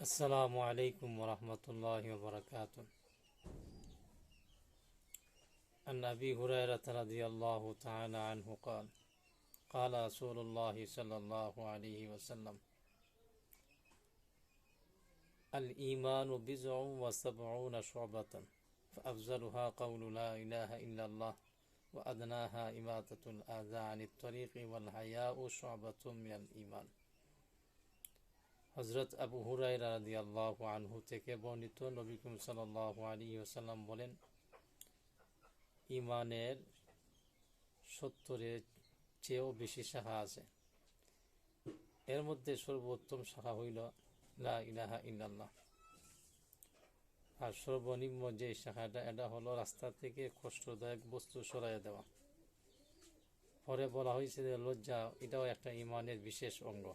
السلام عليكم ورحمة الله وبركاته. عن أبي هريرة رضي الله تعالى عنه قال قال رسول الله صلى الله عليه وسلم الإيمان بضع وسبعون شعبة فأفضلها قول لا إله إلا الله وأدناها إماتة الأذى عن الطريق والحياء شعبة من الإيمان. হযরত আবু হুরায়রা রাদিয়াল্লাহু আনহু থেকে বর্ণিত, নবী করিম সাল্লাল্লাহু আলাইহি ওয়াসাল্লাম বলেন, ঈমানের 70-এর চেয়েও বেশি শাখা আছে। এর মধ্যে সর্বোত্তম শাখা হইল লা ইলাহা ইল্লাল্লাহ। আর সর্বনিম্ন যে শাখাটা, এটা হলো রাস্তা থেকে কষ্টদায়ক বস্তু সরাইয়া দেওয়া। পরে বলা হয়েছে যে লজ্জা, এটাও একটা ঈমানের বিশেষ অঙ্গ।